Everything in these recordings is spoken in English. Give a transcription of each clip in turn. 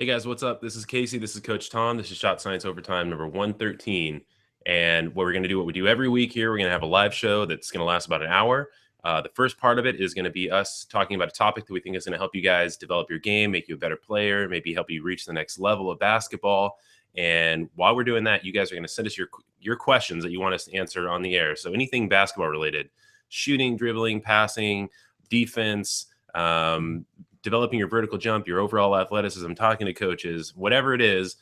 Hey guys, what's up? This is Casey. This is Coach Tom. This is Shot Science Overtime number 113. And what we're going to do, what we do every week here, we're going to have a live show that's going to last about an hour. The first part of it is going to be us talking about a topic that we think is going to help you guys develop your game, make you a better player, maybe help you reach the next level of basketball. And while we're doing that, you guys are going to send us your questions that you want us to answer on the air. So anything basketball related, shooting, dribbling, passing, defense, developing your vertical jump, your overall athleticism, talking to coaches, whatever it is,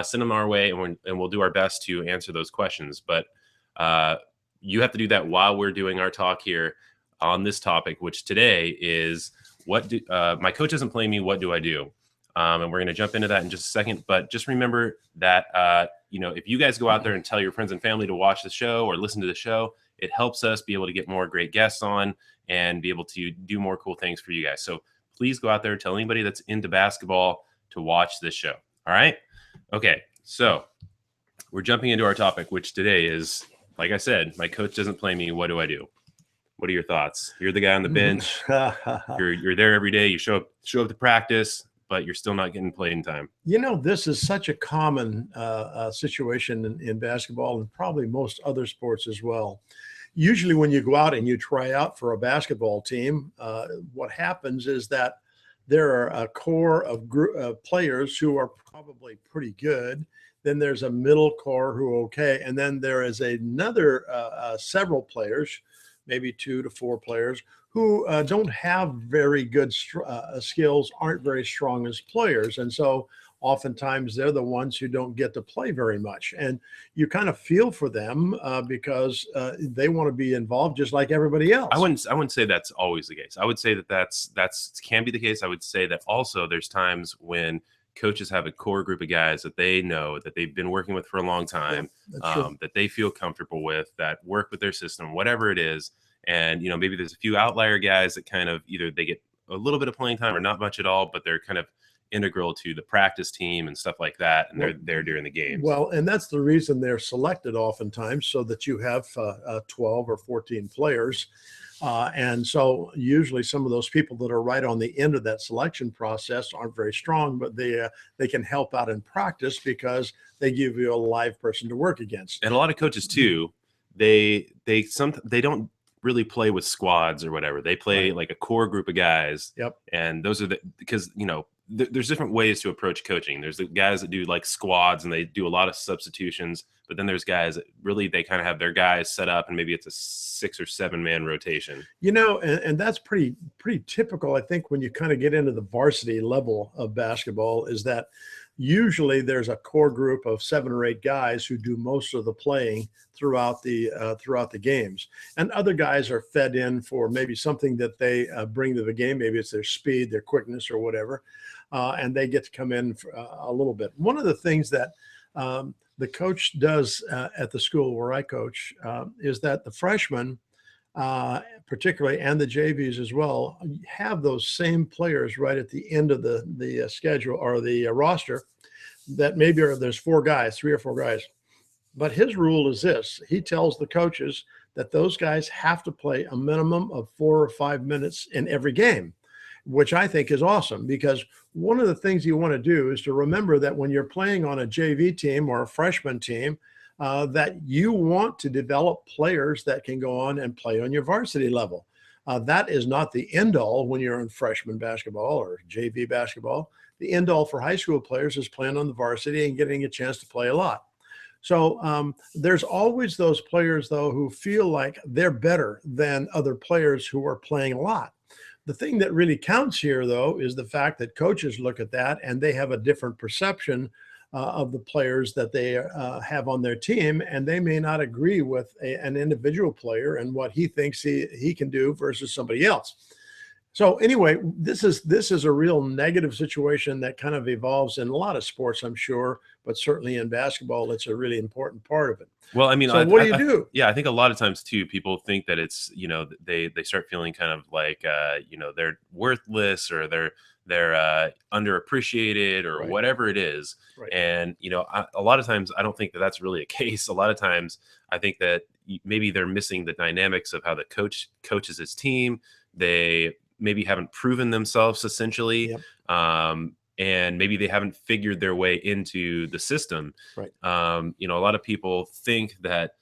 send them our way, and we'll do our best to answer those questions. But you have to do that while we're doing our talk here on this topic, which today is my coach isn't playing me. What do I do? And we're going to jump into that in just a second. But just remember that, if you guys go out there and tell your friends and family to watch the show or listen to the show, it helps us be able to get more great guests on and be able to do more cool things for you guys. So please go out there, tell anybody that's into basketball to watch this show. All right. Okay. So we're jumping into our topic, which today is, like I said, my coach doesn't play me. What do I do? What are your thoughts? You're the guy on the bench. You're there every day. You show up to practice, but you're still not getting playing time. This is such a common situation in basketball and probably most other sports as well. Usually when you go out and you try out for a basketball team, what happens is that there are a core of players who are probably pretty good. Then there's a middle core who are okay. And then there is another several players, maybe 2 to 4 players, who don't have very good skills, aren't very strong as players. And so oftentimes they're the ones who don't get to play very much. And you kind of feel for them because they want to be involved just like everybody else. I wouldn't say that's always the case. I would say that that's can be the case. I would say that also there's times when coaches have a core group of guys that they know that they've been working with for a long time, that they feel comfortable with, that work with their system, whatever it is. And, maybe there's a few outlier guys that kind of either they get a little bit of playing time or not much at all, but they're kind of integral to the practice team and stuff like that. And they're there during the games. Well, and that's the reason they're selected oftentimes, so that you have 12 or 14 players. And so usually some of those people that are right on the end of that selection process aren't very strong, but they can help out in practice because they give you a live person to work against. And a lot of coaches too, they don't really play with squads or whatever. They play like a core group of guys. Yep. And those are because there's different ways to approach coaching. There's the guys that do like squads and they do a lot of substitutions, but then there's guys that really, they kind of have their guys set up and maybe it's a 6 or 7 man rotation. And that's pretty typical. I think when you kind of get into the varsity level of basketball is that usually there's a core group of 7 or 8 guys who do most of the playing throughout the games, and other guys are fed in for maybe something that they bring to the game. Maybe it's their speed, their quickness, or whatever, and they get to come in for, a little bit. One of the things that the coach does at the school where I coach is that the freshmen, particularly, and the JVs as well, have those same players right at the end of the schedule or the roster. That maybe there's 3 or 4 guys. But his rule is this: he tells the coaches that those guys have to play a minimum of 4 or 5 minutes in every game, which I think is awesome, because one of the things you want to do is to remember that when you're playing on a JV team or a freshman team, that you want to develop players that can go on and play on your varsity level. That is not the end all when you're in freshman basketball or JV basketball. The end all for high school players is playing on the varsity and getting a chance to play a lot. So there's always those players, though, who feel like they're better than other players who are playing a lot. The thing that really counts here, though, is the fact that coaches look at that and they have a different perception of the players that they have on their team, and they may not agree with an individual player and what he thinks he can do versus somebody else. So anyway, this is a real negative situation that kind of evolves in a lot of sports, I'm sure, but certainly in basketball, it's a really important part of it. Well, I mean, so what do you do? Yeah, I think a lot of times too, people think that it's, they start feeling kind of like, they're worthless or they're underappreciated or whatever it is. Right. And, a lot of times I don't think that that's really a case. A lot of times I think that maybe they're missing the dynamics of how the coach coaches his team. They maybe haven't proven themselves essentially. Yep. and maybe they haven't figured their way into the system. Right. A lot of people think that,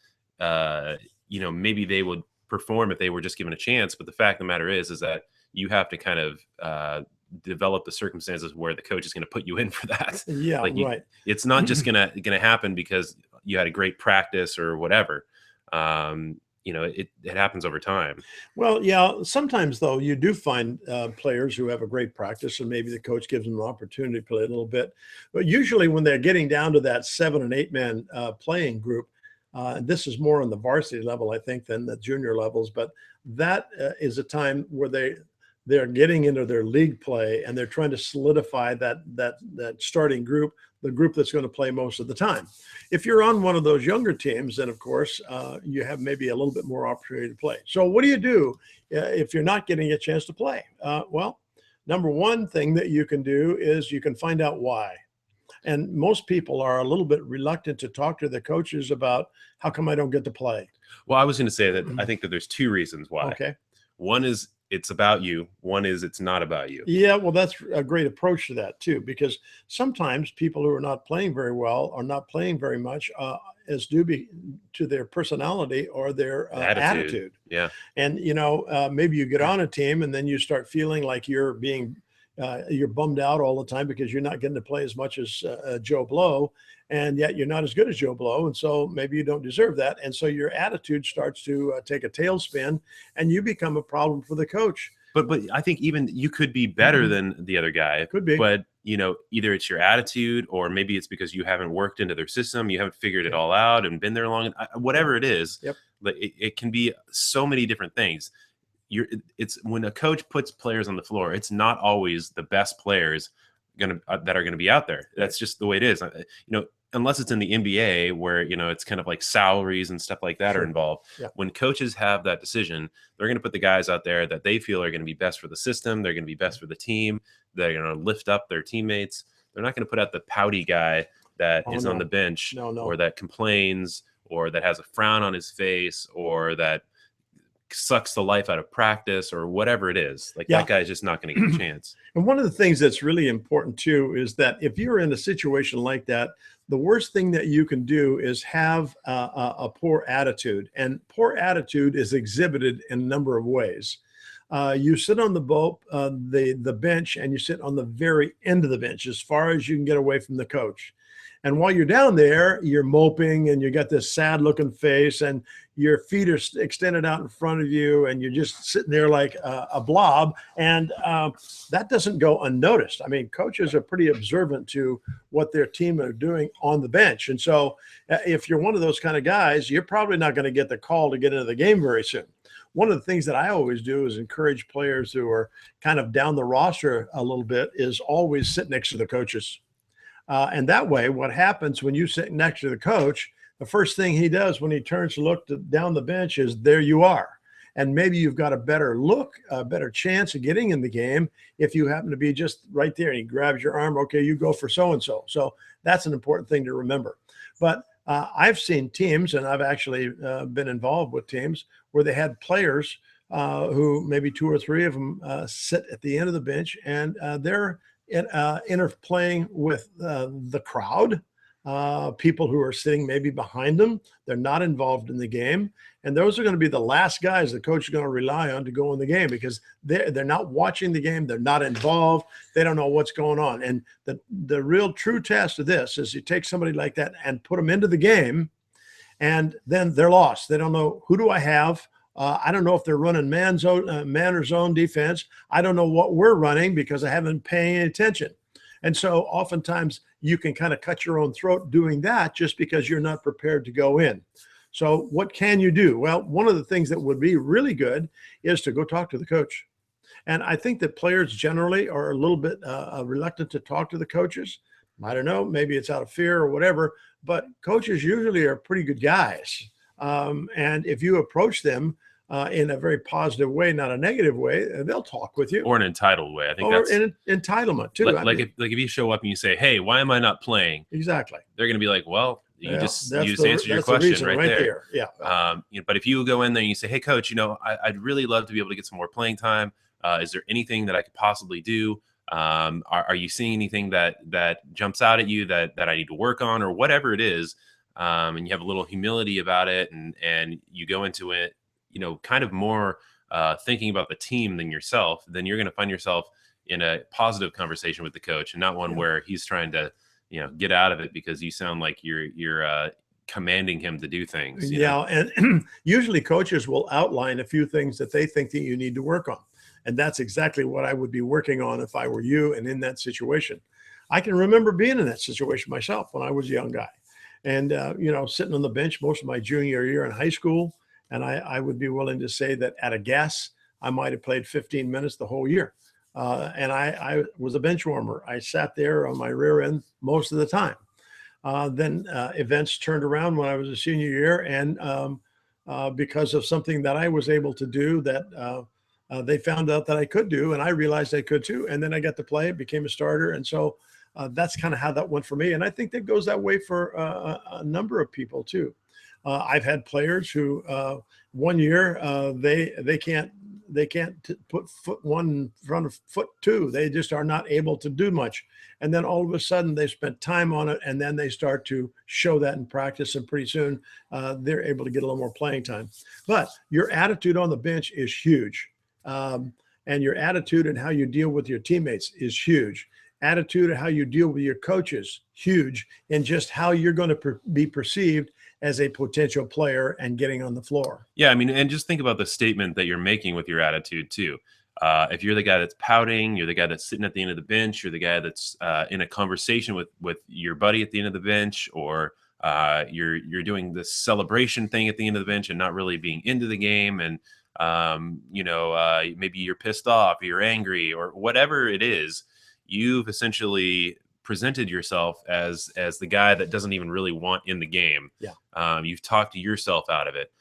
maybe they would perform if they were just given a chance. But the fact of the matter is that you have to kind of develop the circumstances where the coach is going to put you in for that. Yeah, right. It's not just gonna happen because you had a great practice or whatever. It happens over time. Well, yeah, sometimes though you do find players who have a great practice, and maybe the coach gives them an opportunity to play a little bit. But usually, when they're getting down to that 7 and 8 man playing group, and this is more on the varsity level, I think, than the junior levels. But that is a time where they're getting into their league play, and they're trying to solidify that starting group, the group that's going to play most of the time. If you're on one of those younger teams, then of course you have maybe a little bit more opportunity to play. So what do you do if you're not getting a chance to play? Well, number one thing that you can do is you can find out why. And most people are a little bit reluctant to talk to the coaches about how come I don't get to play. Well, I was going to say that I think that there's two reasons why. Okay. One is it's about you. One is it's not about you. Yeah, well, that's a great approach to that too, because sometimes people who are not playing very well or not playing very much is due to their personality or their attitude. Yeah. And, maybe you get on a team and then you start feeling like you're bummed out all the time because you're not getting to play as much as Joe Blow, and yet you're not as good as Joe Blow. And so maybe you don't deserve that. And so your attitude starts to take a tailspin, and you become a problem for the coach. But I think even you could be better than the other guy. Could be. But, either it's your attitude, or maybe it's because you haven't worked into their system. You haven't figured it all out and been there long. Whatever it is, Yep. But it can be so many different things. It's when a coach puts players on the floor, it's not always the best players that are going to be out there. That's just the way it is. Unless it's in the NBA where, it's kind of like salaries and stuff like that are involved. Yeah. When coaches have that decision, they're going to put the guys out there that they feel are going to be best for the system. They're going to be best for the team. They're going to lift up their teammates. They're not going to put out the pouty guy that is on the bench or that complains or that has a frown on his face or that sucks the life out of practice or whatever it is. That guy's just not going to get a chance. And one of the things that's really important too is that if you're in a situation like that, the worst thing that you can do is have a poor attitude, and poor attitude is exhibited in a number of ways. You sit on the bench, and you sit on the very end of the bench as far as you can get away from the coach. And while you're down there, you're moping and you got this sad looking face and your feet are extended out in front of you and you're just sitting there like a blob. And that doesn't go unnoticed. I mean, coaches are pretty observant to what their team are doing on the bench. And so if you're one of those kind of guys, you're probably not going to get the call to get into the game very soon. One of the things that I always do is encourage players who are kind of down the roster a little bit is always sit next to the coaches. And that way, what happens when you sit next to the coach, the first thing he does when he turns to look down the bench is there you are. And maybe you've got a better look, a better chance of getting in the game if you happen to be just right there and he grabs your arm. Okay, you go for so-and-so. So that's an important thing to remember. But I've seen teams, and I've actually been involved with teams where they had players who maybe 2 or 3 of them sit at the end of the bench, and they're interplaying with the crowd, people who are sitting maybe behind them. They're not involved in the game. And those are going to be the last guys the coach is going to rely on to go in the game because they're not watching the game. They're not involved. They don't know what's going on. And the real true test of this is you take somebody like that and put them into the game, and then they're lost. They don't know, who do I have? I don't know if they're running man or zone defense. I don't know what we're running because I haven't been paying any attention. And so oftentimes you can kind of cut your own throat doing that just because you're not prepared to go in. So what can you do? Well, one of the things that would be really good is to go talk to the coach. And I think that players generally are a little bit reluctant to talk to the coaches. I don't know, maybe it's out of fear or whatever, but coaches usually are pretty good guys. And if you approach them in a very positive way, not a negative way, they'll talk with you. Or an entitled way. I think that's an entitlement too. If you show up and you say, "Hey, why am I not playing?" Exactly. They're going to be like, "Well, you just answered your question right there." Yeah. But if you go in there and you say, "Hey, coach, I'd really love to be able to get some more playing time. Is there anything that I could possibly do Are you seeing anything that jumps out at you that I need to work on, or whatever it is? And you have a little humility about it, and you go into it, kind of more thinking about the team than yourself. Then you're going to find yourself in a positive conversation with the coach, and not one where he's trying to, get out of it because you sound like you're commanding him to do things. And usually coaches will outline a few things that they think that you need to work on. And that's exactly what I would be working on if I were you and in that situation. I can remember being in that situation myself when I was a young guy. And, sitting on the bench most of my junior year in high school. And I would be willing to say that at a guess, I might have played 15 minutes the whole year. And I was a bench warmer. I sat there on my rear end most of the time. Then events turned around when I was a senior year. And because of something that I was able to do that they found out that I could do, and I realized I could too. And then I got to play, became a starter. And so that's kind of how that went for me. And I think that goes that way for a number of people too. I've had players who 1 year they can't put foot one in front of foot two. They just are not able to do much. And then all of a sudden they spent time on it, and then they start to show that in practice, and pretty soon they're able to get a little more playing time. But your attitude on the bench is huge. And your attitude and how you deal with your teammates is huge. Attitude and how you deal with your coaches, huge. And just how you're going to be perceived as a potential player and getting on the floor. Yeah, I mean, and just think about the statement that you're making with your attitude too. If you're the guy that's pouting, you're the guy that's sitting at the end of the bench, you're the guy that's in a conversation with your buddy at the end of the bench, or you're doing this celebration thing at the end of the bench and not really being into the game, and maybe you're pissed off, or you're angry, or whatever it is, you've essentially presented yourself as the guy that doesn't even really want in the game. Yeah. You've talked yourself out of it.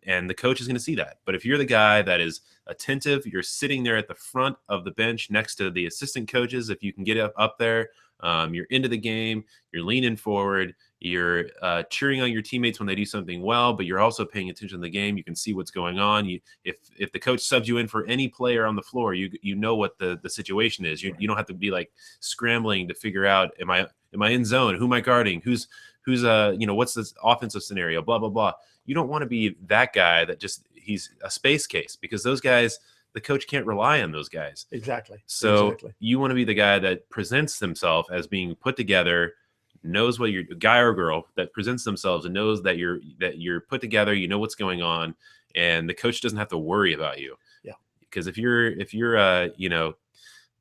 And the coach is going to see that. But if you're the guy that is attentive, you're sitting there at the front of the bench next to the assistant coaches. If you can get up there, you're into the game, you're leaning forward, you're cheering on your teammates when they do something well, but you're also paying attention to the game. You can see what's going on. If the coach subs you in for any player on the floor, you know what the situation is. You don't have to be like scrambling to figure out, am I in zone? Who am I guarding? Who's what's this offensive scenario? Blah blah blah. You don't want to be that guy that he's a space case, because those guys, the coach can't rely on those guys. Exactly. So you want to be the guy that presents himself as being put together, knows what you're, guy or girl that presents themselves and knows that you're put together, you know what's going on, and the coach doesn't have to worry about you. Yeah. Because if you're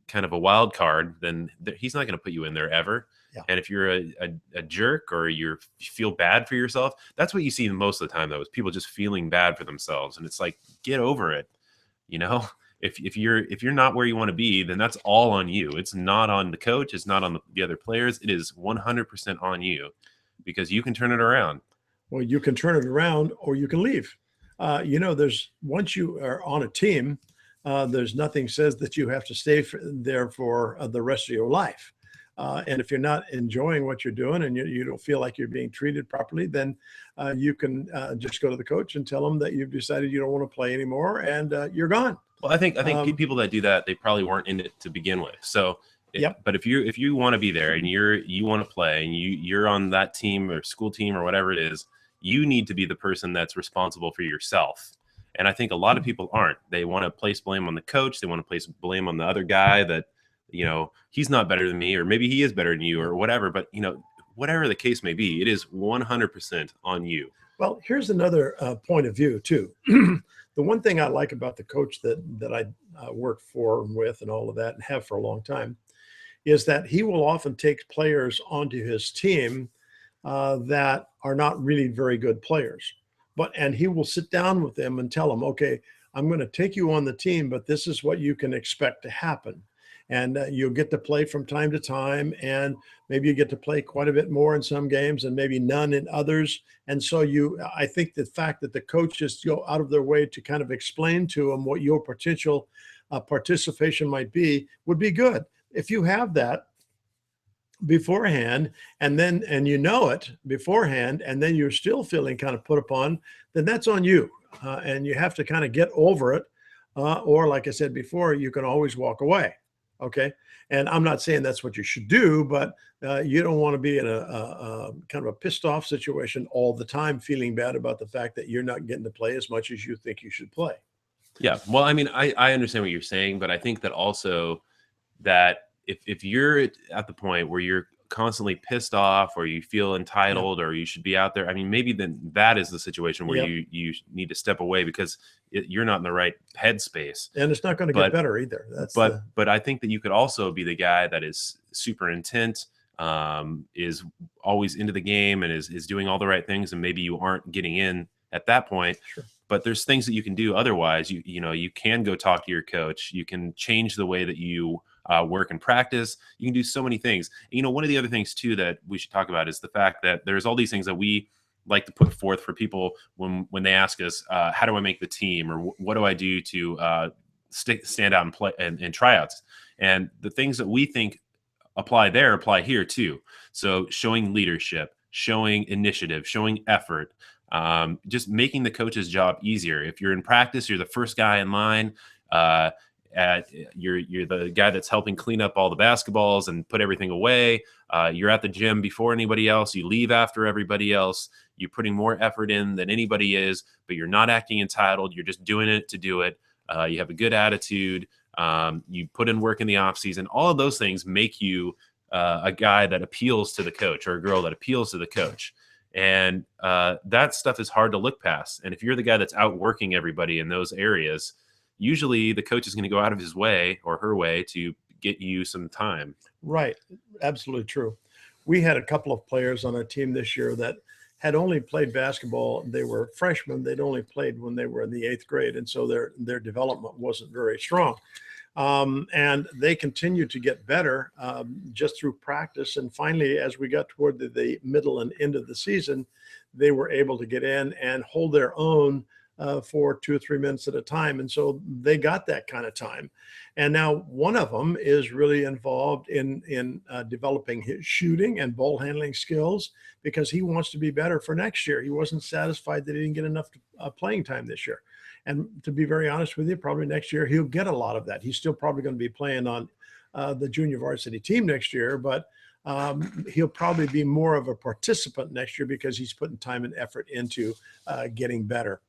kind of a wild card, then he's not going to put you in there ever. Yeah. And if you're a jerk, or you feel bad for yourself, that's what you see most of the time, though, is people just feeling bad for themselves. And it's like, get over it. If you're not where you want to be, then that's all on you. It's not on the coach. It's not on the other players. It is 100% on you, because you can turn it around. Well, you can turn it around, or you can leave. Once you are on a team, there's nothing says that you have to stay there for the rest of your life. And if you're not enjoying what you're doing, and you don't feel like you're being treated properly, then you can just go to the coach and tell them that you've decided you don't want to play anymore, and you're gone. Well, I think people that do that, they probably weren't in it to begin with. So, yep. But if you want to be there, and you want to play, and you're on that team or school team or whatever it is, you need to be the person that's responsible for yourself. And I think a lot of people aren't. They want to place blame on the coach. They want to place blame on the other guy that, he's not better than me, or maybe he is better than you, or whatever. But, whatever the case may be, it is 100% on you. Well, here's another point of view too. The one thing I like about the coach that I work for and with and all of that, and have for a long time, is that he will often take players onto his team that are not really very good players. And he will sit down with them and tell them, okay, I'm going to take you on the team, but this is what you can expect to happen. And you'll get to play from time to time, and maybe you get to play quite a bit more in some games and maybe none in others. And so I think the fact that the coaches go out of their way to kind of explain to them what your potential participation might be would be good. If you have that beforehand, and you know it beforehand, and then you're still feeling kind of put upon, then that's on you. And you have to kind of get over it. Or like I said before, you can always walk away. Okay. And I'm not saying that's what you should do, but you don't want to be in a kind of a pissed off situation all the time, feeling bad about the fact that you're not getting to play as much as you think you should play. Yeah. Well, I mean, I understand what you're saying, but I think that also that if you're at the point where you're constantly pissed off or you feel Yeah. entitled or you should be out there, I mean, maybe then that is the situation where Yep. you need to step away because you're not in the right headspace. And it's not going to get But better either. That's the, but I think that you could also be the guy that is super intent, is always into the game and is doing all the right things, and maybe you aren't getting in at that point. sure. But there's things that you can do otherwise. You can go talk to your coach. You can change the way that you work and practice. You can do so many things. One of the other things too that we should talk about is the fact that there's all these things that we like to put forth for people when they ask us, how do I make the team, or what do I do to stand out and play and tryouts. And the things that we think apply there apply here too. So showing leadership, showing initiative, showing effort, just making the coach's job easier. If you're in practice, you're the first guy in line. You're the guy that's helping clean up all the basketballs and put everything away. You're at the gym before anybody else. You leave after everybody else. You're putting more effort in than anybody is, but you're not acting entitled. You're just doing it to do it. You have a good attitude. You put in work in the off season. All of those things make you a guy that appeals to the coach, or a girl that appeals to the coach. And that stuff is hard to look past. And if you're the guy that's outworking everybody in those areas, usually the coach is going to go out of his way or her way to get you some time. Right. Absolutely true. We had a couple of players on our team this year that had only played basketball. They were freshmen. They'd only played when they were in the 8th grade. And so their development wasn't very strong. And they continued to get better just through practice. And finally, as we got toward the middle and end of the season, they were able to get in and hold their own for 2 or 3 minutes at a time. And so they got that kind of time. And now one of them is really involved in developing his shooting and ball handling skills, because he wants to be better for next year. He wasn't satisfied that he didn't get enough playing time this year. And to be very honest with you, probably next year he'll get a lot of that. He's still probably going to be playing on the junior varsity team next year, but he'll probably be more of a participant next year because he's putting time and effort into getting better.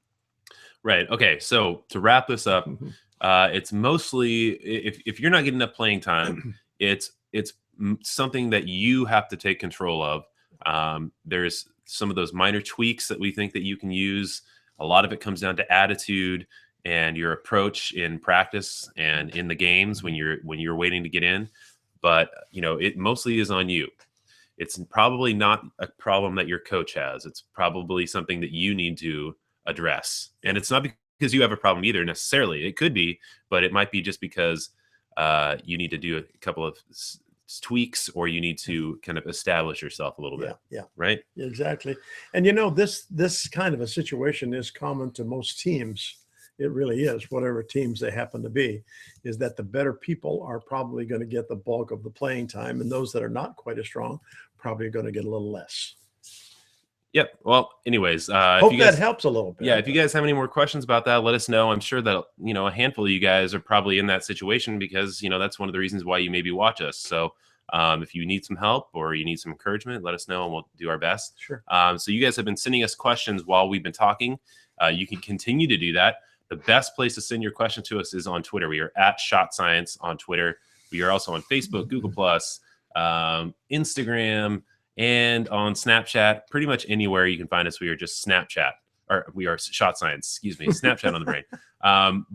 Right. Okay. So to wrap this up, it's mostly if you're not getting enough playing time, it's something that you have to take control of. There's some of those minor tweaks that we think that you can use. A lot of it comes down to attitude and your approach in practice and in the games when you're waiting to get in. But it mostly is on you. It's probably not a problem that your coach has. It's probably something that you need to address. And it's not because you have a problem either necessarily. It could be, but it might be just because you need to do a couple of tweaks, or you need to kind of establish yourself a little bit. Yeah. Right. Exactly. And this kind of a situation is common to most teams. It really is, whatever teams they happen to be, is that the better people are probably going to get the bulk of the playing time, and those that are not quite as strong probably are going to get a little less. Yep. Well, anyways, Hope that helps a little bit. Yeah. If you guys have any more questions about that, let us know. I'm sure that, a handful of you guys are probably in that situation because, that's one of the reasons why you maybe watch us. So if you need some help or you need some encouragement, let us know and we'll do our best. Sure. So you guys have been sending us questions while we've been talking. You can continue to do that. The best place to send your question to us is on Twitter. We are at Shot Science on Twitter. We are also on Facebook, Google+, Instagram, and on Snapchat. Pretty much anywhere you can find us, we are just Snapchat, or we are Shot Science, excuse me, Snapchat on the brain.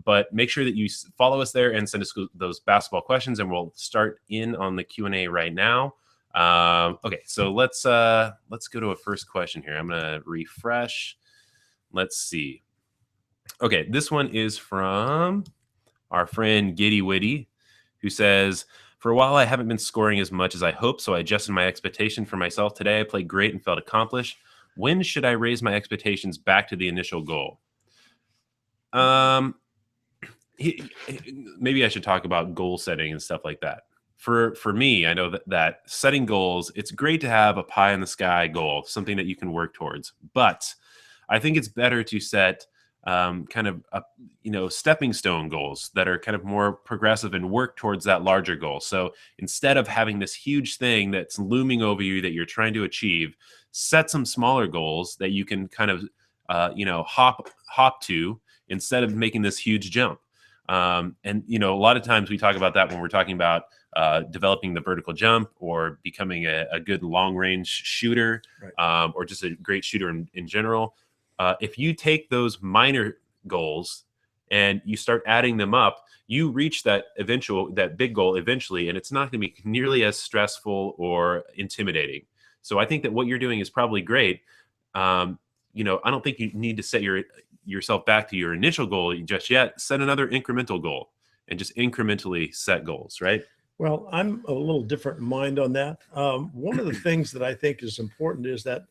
But make sure that you follow us there and send us those basketball questions, and we'll start in on the Q&A right now. Okay, so let's go to a first question here. I'm gonna refresh. Let's see. Okay, this one is from our friend Giddy Witty, who says, for a while, I haven't been scoring as much as I hoped, so I adjusted my expectation for myself today. I played great and felt accomplished. When should I raise my expectations back to the initial goal? Maybe I should talk about goal setting and stuff like that. For me, I know that setting goals, it's great to have a pie in the sky goal, something that you can work towards. But I think it's better to set kind of stepping stone goals that are kind of more progressive and work towards that larger goal. So instead of having this huge thing that's looming over you that you're trying to achieve, set some smaller goals that you can kind of hop to instead of making this huge jump. And a lot of times we talk about that when we're talking about developing the vertical jump or becoming a good long range shooter, Right. or just a great shooter in general. If you take those minor goals and you start adding them up, you reach that big goal eventually, and it's not going to be nearly as stressful or intimidating. So I think that what you're doing is probably great. I don't think you need to set yourself back to your initial goal just yet. Set another incremental goal and just incrementally set goals, right? Well, I'm a little different in mind on that. One of the things that I think is important is that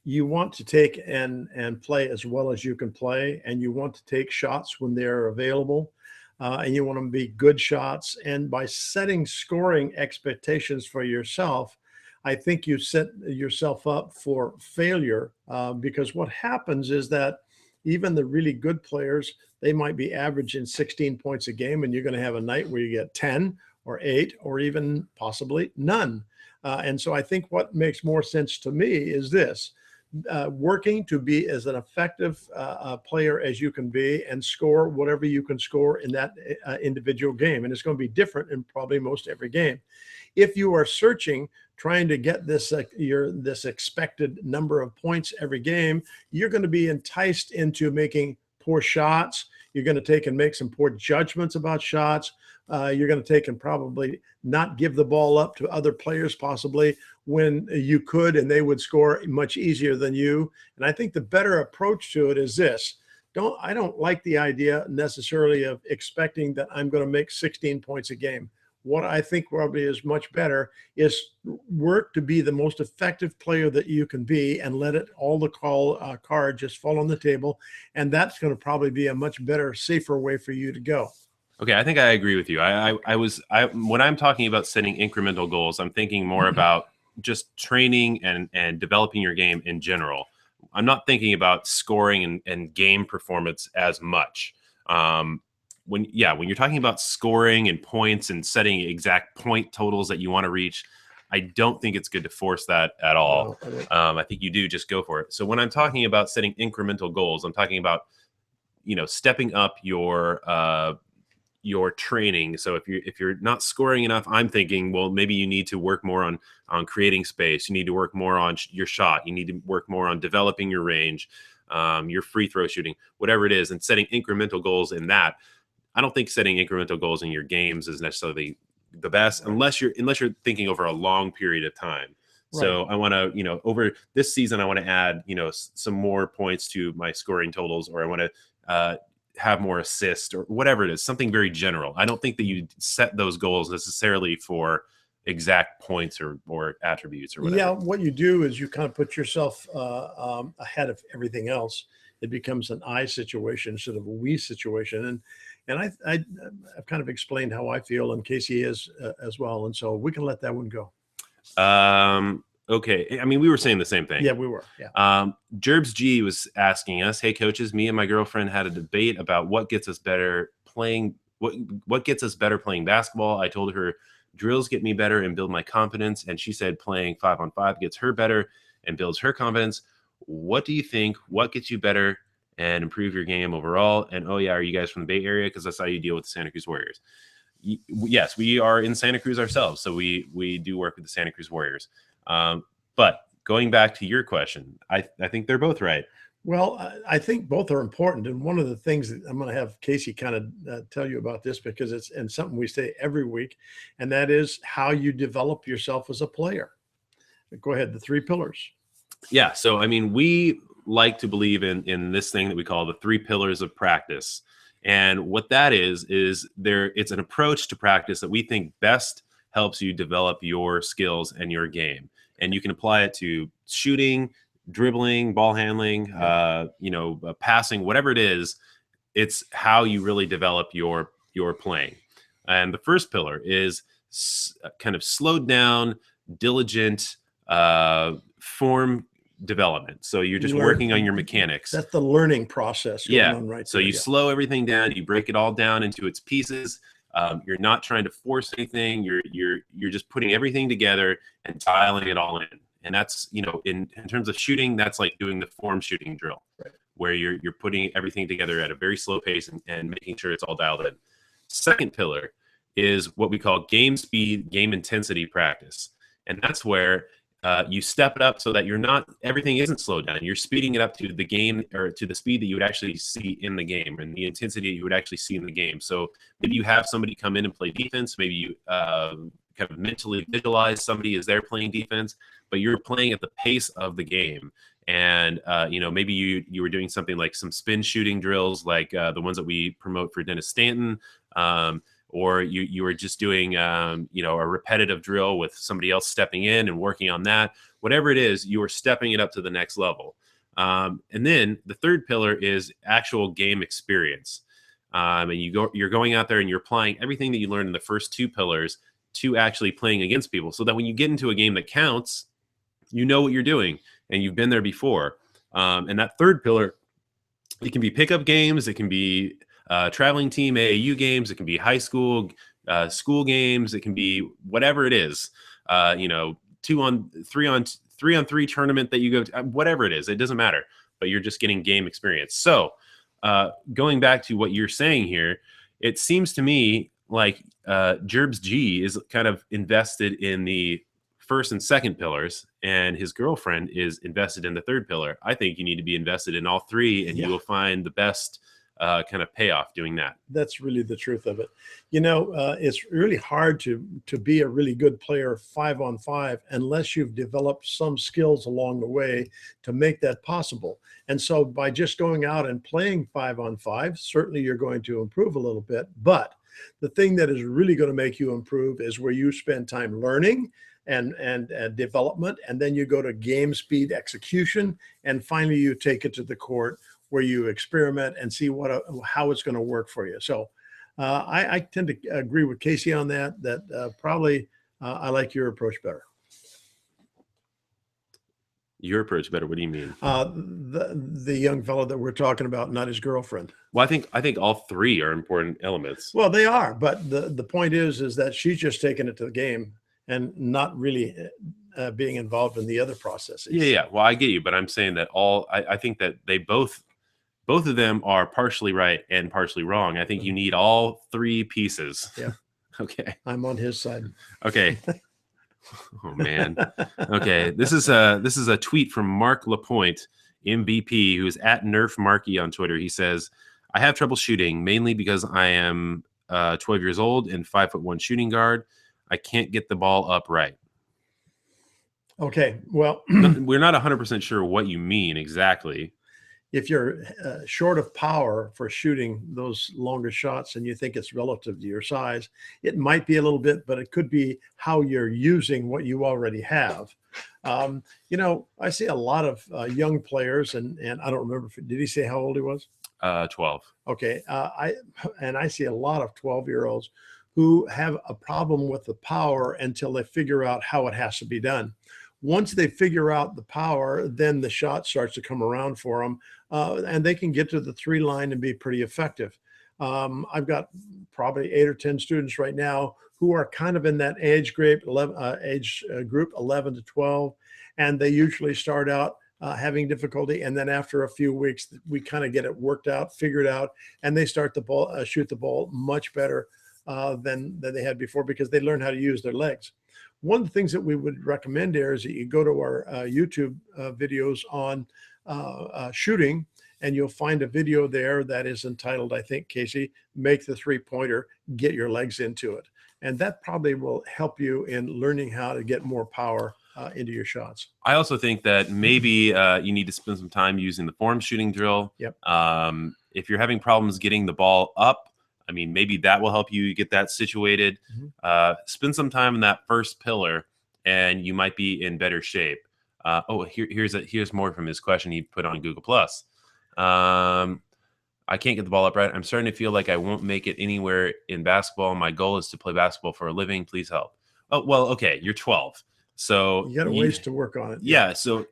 you want to take and play as well as you can play, and you want to take shots when they're available, and you want them to be good shots. And by setting scoring expectations for yourself, I think you set yourself up for failure, because what happens is that even the really good players, they might be averaging 16 points a game, and you're going to have a night where you get 10 or 8 or even possibly none. And so I think what makes more sense to me is this: working to be as an effective player as you can be and score whatever you can score in that individual game. And it's going to be different in probably most every game. If you are searching, trying to get this this expected number of points every game, you're going to be enticed into making poor shots. You're going to take and make some poor judgments about shots. You're going to take and probably not give the ball up to other players, possibly when you could, and they would score much easier than you. And I think the better approach to it is this: I don't like the idea necessarily of expecting that I'm going to make 16 points a game. What I think probably is much better is work to be the most effective player that you can be, and let it all the card just fall on the table. And that's going to probably be a much better, safer way for you to go. Okay, I think I agree with you. When I'm talking about setting incremental goals, I'm thinking more about just training and developing your game in general. I'm not thinking about scoring and game performance as much. When you're talking about scoring and points and setting exact point totals that you want to reach, I don't think it's good to force that at all. I think you do just go for it. So when I'm talking about setting incremental goals, I'm talking about stepping up your training. So if you're not scoring enough, I'm thinking, well, maybe you need to work more on creating space. You need to work more on your shot. You need to work more on developing your range, your free throw shooting, whatever it is, and setting incremental goals in that. I don't think setting incremental goals in your games is necessarily the best, unless you're thinking over a long period of time. So I want to, over this season, I want to add, some more points to my scoring totals, or I want to have more assists, or whatever it is, something very general. I don't think that you set those goals necessarily for exact points or attributes or whatever. Yeah, what you do is you kind of put yourself ahead of everything else. It becomes an I situation instead of a we situation. And I've kind of explained how I feel, and Casey is as well. And so we can let that one go. Okay. I mean, we were saying the same thing. Yeah, we were. Yeah. Jerbs G was asking us, "Hey coaches, me and my girlfriend had a debate about what gets us better playing basketball. I told her drills get me better and build my confidence, and she said playing 5-on-5 gets her better and builds her confidence. What do you think? What gets you better and improve your game overall? And oh yeah, are you guys from the Bay Area? Because that's how you deal with the Santa Cruz Warriors." Yes, we are in Santa Cruz ourselves, so we do work with the Santa Cruz Warriors. But going back to your question, I think they're both right. Well, I think both are important. And one of the things that I'm going to have Casey kind of tell you about this, because it's something we say every week, and that is how you develop yourself as a player. Go ahead, the 3 pillars. Yeah. So, I mean, we like to believe in this thing that we call the 3 pillars of practice. And what that is it's an approach to practice that we think best helps you develop your skills and your game. And you can apply it to shooting, dribbling, ball handling, passing, whatever it is. It's how you really develop your playing. And the first pillar is kind of slowed down, diligent, form development. So you're just working on your mechanics. That's the learning process going on right so there. you slow everything down, you break it all down into its pieces. You're not trying to force anything. You're just putting everything together and dialing it all in. And that's, you know, in terms of shooting, that's like doing the form shooting drill, Right. where you're putting everything together at a very slow pace and making sure it's all dialed in. Second pillar is what we call game speed, game intensity practice. And that's where you step it up so that everything isn't slowed down. You're speeding it up to the game, or to the speed that you would actually see in the game, and the intensity that you would actually see in the game. So maybe you have somebody come in and play defense. Maybe you kind of mentally visualize somebody as they're playing defense, but you're playing at the pace of the game. And you know, maybe you were doing something like some spin shooting drills, like the ones that we promote for Dennis Stanton. Or you were just doing, you know, a repetitive drill with somebody else stepping in and working on that. Whatever it is, you are stepping it up to the next level. And then the third pillar is actual game experience. And you're going out there and you're applying everything that you learned in the first two pillars to actually playing against people, so that when you get into a game that counts, you know what you're doing and you've been there before. And that third pillar, it can be pickup games, it can be traveling team AAU games, it can be high school, school games, it can be whatever it is, you know, 3-on-3 tournament that you go to, whatever it is, it doesn't matter, but you're just getting game experience. So going back to what you're saying here, it seems to me like Gerbs G is kind of invested in the first and second pillars, and his girlfriend is invested in the third pillar. I think you need to be invested in all three, and you will find the best kind of payoff doing that. That's really the truth of it. You know, it's really hard to be a really good player 5-on-5 unless you've developed some skills along the way to make that possible. And so by just going out and playing 5-on-5, certainly you're going to improve a little bit. But the thing that is really going to make you improve is where you spend time learning and development, and then you go to game speed execution, and finally you take it to the court where you experiment and see how it's going to work for you. So I tend to agree with Casey on that. Probably I like your approach better. Your approach better? What do you mean? The young fellow that we're talking about, not his girlfriend. Well, I think all three are important elements. Well, they are, but the point is that she's just taking it to the game and not really being involved in the other processes. Yeah. Well, I get you, but I'm saying that I think that they both of them are partially right and partially wrong. I think you need all three pieces. Yeah. Okay. I'm on his side. Okay. Oh man. Okay. This is a tweet from Mark Lapointe, MVP, who is at Nerf Marky on Twitter. He says, "I have trouble shooting mainly because I am 12 years old and 5'1" shooting guard. I can't get the ball up right." Okay. Well, we're not 100% sure what you mean exactly. If you're short of power for shooting those longer shots and you think it's relative to your size, it might be a little bit, but it could be how you're using what you already have. You know, I see a lot of young players, and I don't remember, did he say how old he was? 12. Okay. I see a lot of 12-year-olds who have a problem with the power until they figure out how it has to be done. Once they figure out the power, then the shot starts to come around for them, and they can get to the 3 line and be pretty effective. I've got probably 8 or 10 students right now who are kind of in that age group, 11 to 12, and they usually start out having difficulty, and then after a few weeks, we kind of get it worked out, figured out, and they start to shoot the ball much better than they had before, because they learn how to use their legs. One of the things that we would recommend there is that you go to our YouTube videos on shooting, and you'll find a video there that is entitled, I think, Casey, "Make the 3-pointer, Get Your Legs Into It." And that probably will help you in learning how to get more power into your shots. I also think that maybe you need to spend some time using the form shooting drill. Yep. If you're having problems getting the ball up, I mean, maybe that will help you get that situated. Spend some time in that first pillar, and you might be in better shape. Here's more from his question he put on Google Plus. I can't get the ball up right. I'm starting to feel like I won't make it anywhere in basketball. My goal is to play basketball for a living. Please help. Oh, well, okay. You're 12. So you got a ways to work on it. Yeah. So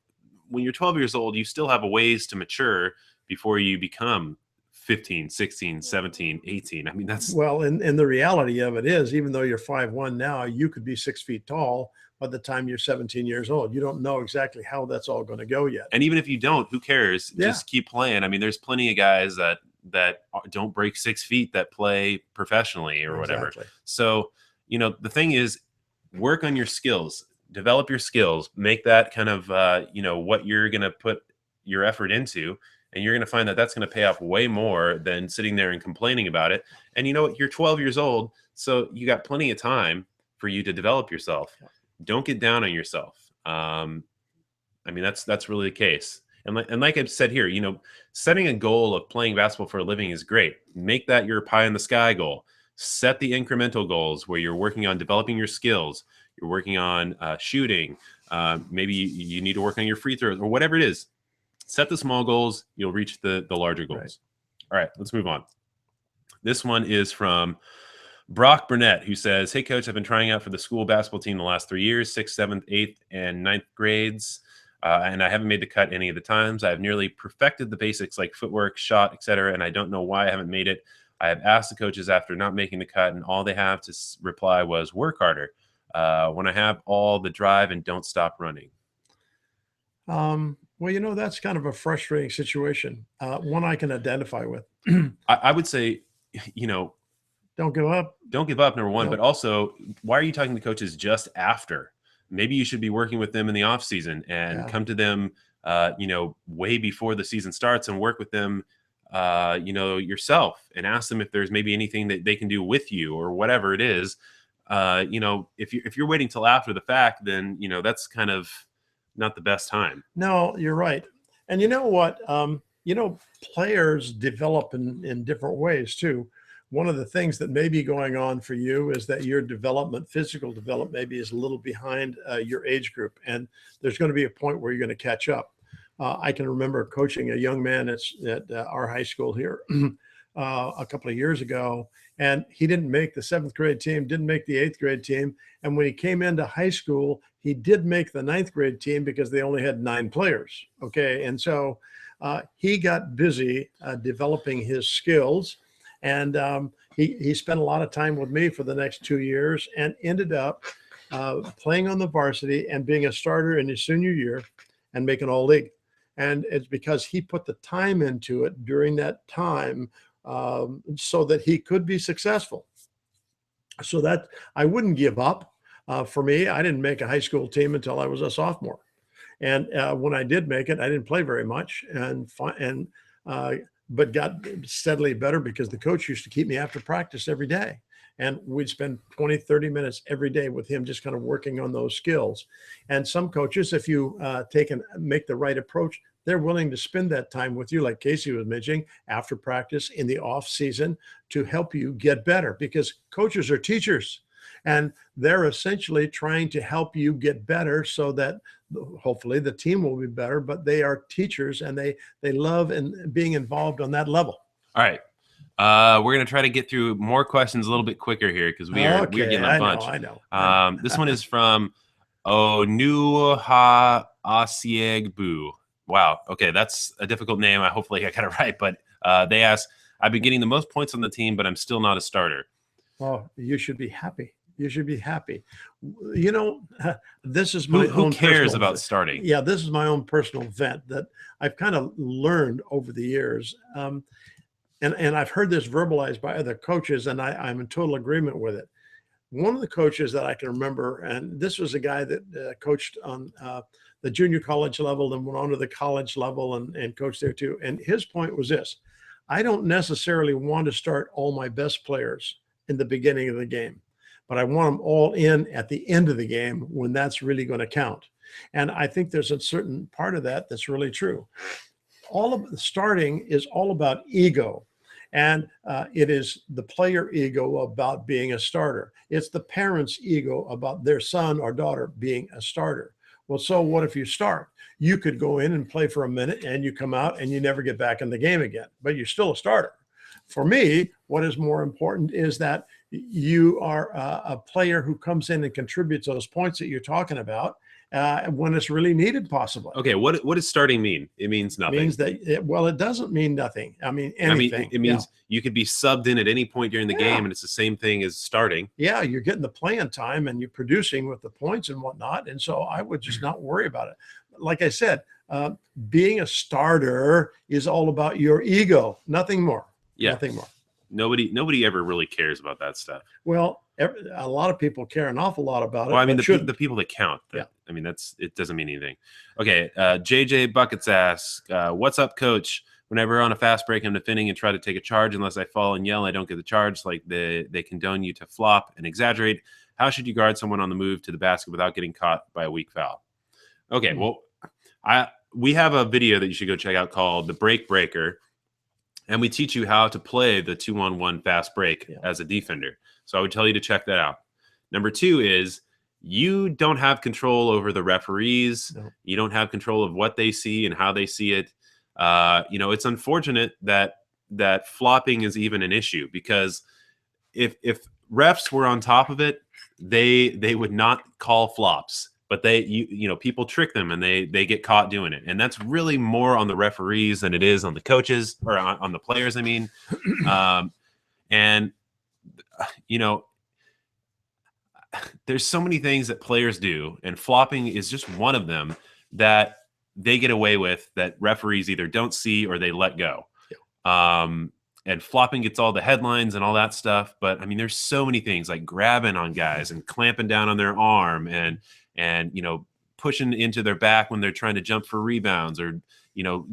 when you're 12 years old, you still have a ways to mature before you become 15, 16, 17, 18. I mean, that's Well, and the reality of it is, even though you're 5'1" now, you could be 6 feet tall by the time you're 17 years old. You don't know exactly how that's all going to go yet. and even if you don't, who cares? Yeah. Just keep playing. I mean, there's plenty of guys that don't break 6 feet that play professionally or whatever. Exactly. So, the thing is, work on your skills, develop your skills, make that kind of, what you're going to put your effort into. And you're going to find that that's going to pay off way more than sitting there and complaining about it. And you know what? You're 12 years old, so you got plenty of time for you to develop yourself. Don't get down on yourself. I mean, that's really the case. And like I've said here, setting a goal of playing basketball for a living is great. Make that your pie in the sky goal. Set the incremental goals where you're working on developing your skills. You're working on shooting. Maybe you need to work on your free throws or whatever it is. Set the small goals. You'll reach the larger goals. Right. All right, let's move on. This one is from Brock Burnett, who says, "Hey, Coach, I've been trying out for the school basketball team the last 3 years, 6th, 7th, 8th, and 9th grades. And I haven't made the cut any of the times. I've nearly perfected the basics like footwork, shot, etc., and I don't know why I haven't made it. I have asked the coaches after not making the cut, and all they have to reply was work harder when I have all the drive and don't stop running." Well, that's kind of a frustrating situation. One I can identify with. I would say, don't give up. Don't give up, number one. No. But also, why are you talking to coaches just after? Maybe you should be working with them in the off season and come to them, way before the season starts and work with them, yourself and ask them if there's maybe anything that they can do with you or whatever it is. If you're waiting till after the fact, then, that's kind of not the best time. No, you're right. And you know what? Players develop in different ways too. One of the things that may be going on for you is that your physical development, maybe is a little behind your age group. And there's going to be a point where you're going to catch up. I can remember coaching a young man at our high school here a couple of years ago, and he didn't make the 7th grade team, didn't make the 8th grade team. And when he came into high school, he did make the 9th grade team because they only had 9 players. Okay. And so he got busy developing his skills. And he spent a lot of time with me for the next 2 years and ended up playing on the varsity and being a starter in his senior year and making all league. And it's because he put the time into it during that time so that he could be successful. So that I wouldn't give up. For me, I didn't make a high school team until I was a sophomore. And when I did make it, I didn't play very much but got steadily better because the coach used to keep me after practice every day. And we'd spend 20, 30 minutes every day with him, just kind of working on those skills. And some coaches, if you make the right approach, they're willing to spend that time with you, like Casey was mentioning, after practice in the off season to help you get better, because coaches are teachers. And they're essentially trying to help you get better so that hopefully the team will be better, but they are teachers and they love and being involved on that level. All right. We're going to try to get through more questions a little bit quicker here because we're getting a bunch. I know. This one is from Onuha Asiegbu. Wow. Okay. That's a difficult name. Hopefully I got it right. But they ask, I've been getting the most points on the team, but I'm still not a starter. Oh, you should be happy. You should be happy. This is my own who cares about starting? Yeah, this is my own personal vent that I've kind of learned over the years. And I've heard this verbalized by other coaches, and I'm in total agreement with it. One of the coaches that I can remember, and this was a guy that coached on the junior college level and went on to the college level and coached there too. And his point was this: I don't necessarily want to start all my best players in the beginning of the game, but I want them all in at the end of the game when that's really going to count. And I think there's a certain part of that that's really true. All of the starting is all about ego. And it is the player ego about being a starter. It's the parents' ego about their son or daughter being a starter. Well, so what if you start? You could go in and play for a minute and you come out and you never get back in the game again, but you're still a starter. For me, what is more important is that you are a player who comes in and contributes those points that you're talking about, when it's really needed, possibly. Okay, what does starting mean? It means nothing. It means that, it doesn't mean nothing. I mean, anything. It means you could be subbed in at any point during the game, and it's the same thing as starting. Yeah, you're getting the playing time and you're producing with the points and whatnot. And so I would just not worry about it. Like I said, being a starter is all about your ego, nothing more. Yeah. Nothing more. Nobody ever really cares about that stuff. Well, a lot of people care an awful lot about it. Well, I mean, the people that count. Yeah. I mean, it doesn't mean anything. Okay. JJ Buckets asks, what's up, coach? Whenever on a fast break, I'm defending and try to take a charge. Unless I fall and yell, I don't get the charge. Like they condone you to flop and exaggerate. How should you guard someone on the move to the basket without getting caught by a weak foul? Okay. Well, we have a video that you should go check out called The Break Breaker. And we teach you how to play the 2-on-1 fast break as a defender. So I would tell you to check that out. Number 2 is you don't have control over the referees. No. You don't have control of what they see and how they see it. It's unfortunate that flopping is even an issue, because if refs were on top of it, they would not call flops. But people trick them and they get caught doing it. And that's really more on the referees than it is on the coaches or on the players. I mean, there's so many things that players do, and flopping is just one of them that they get away with that referees either don't see or they let go. Yeah. And flopping gets all the headlines and all that stuff. But I mean, there's so many things like grabbing on guys and clamping down on their arm and pushing into their back when they're trying to jump for rebounds, or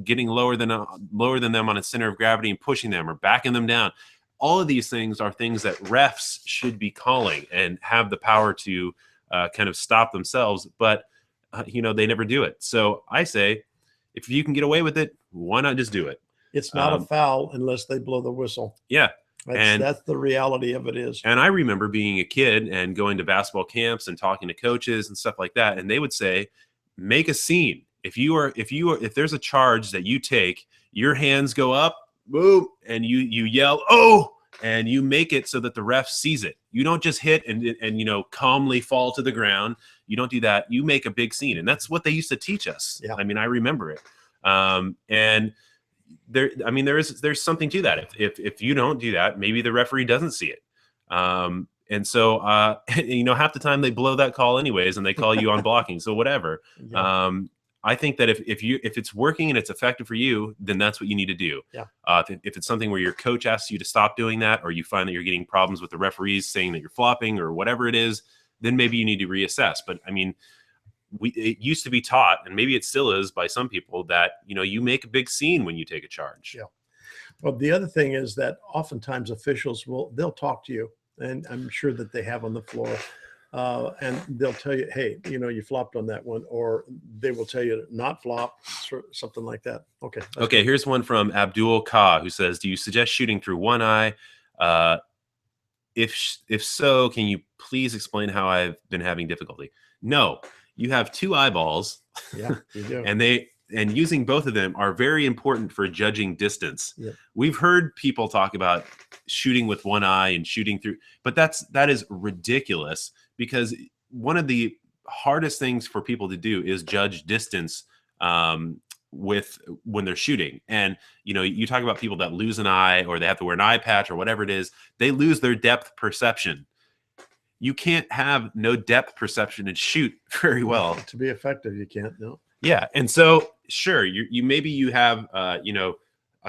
getting lower than them on a center of gravity and pushing them or backing them down. All of these things are things that refs should be calling and have the power to kind of stop themselves, but they never do it. So I say, if you can get away with it, why not just do it? It's not a foul unless they blow the whistle. Yeah. That's the reality of it is. And I remember being a kid and going to basketball camps and talking to coaches and stuff like that. And they would say, make a scene. If there's a charge that you take, your hands go up, boom, and you yell, oh, and you make it so that the ref sees it. You don't just hit and calmly fall to the ground. You don't do that. You make a big scene. And that's what they used to teach us. Yeah. I mean, I remember it. And there's something to that. If you don't do that, maybe the referee doesn't see it. And so, half the time they blow that call anyways, and they call you on blocking. So whatever. Yeah. I think that if it's working and it's effective for you, then that's what you need to do. Yeah. If it's something where your coach asks you to stop doing that, or you find that you're getting problems with the referees saying that you're flopping or whatever it is, then maybe you need to reassess. But I mean, it used to be taught, and maybe it still is by some people, that you make a big scene when you take a charge. Yeah. Well, the other thing is that oftentimes officials they'll talk to you, and I'm sure that they have on the floor, and they'll tell you, hey, you flopped on that one, or they will tell you to not flop, something like that. Okay. Okay. Good. Here's one from Abdul Ka, who says, do you suggest shooting through one eye? If so, can you please explain how I've been having difficulty? No. You have two eyeballs. Yeah, you do. and using both of them are very important for judging distance. Yeah. We've heard people talk about shooting with one eye and shooting through, but that is ridiculous, because one of the hardest things for people to do is judge distance when they're shooting. And you talk about people that lose an eye, or they have to wear an eye patch or whatever it is, they lose their depth perception. You can't have no depth perception and shoot very well. To be effective, you can't. No. Yeah, and so sure, you have a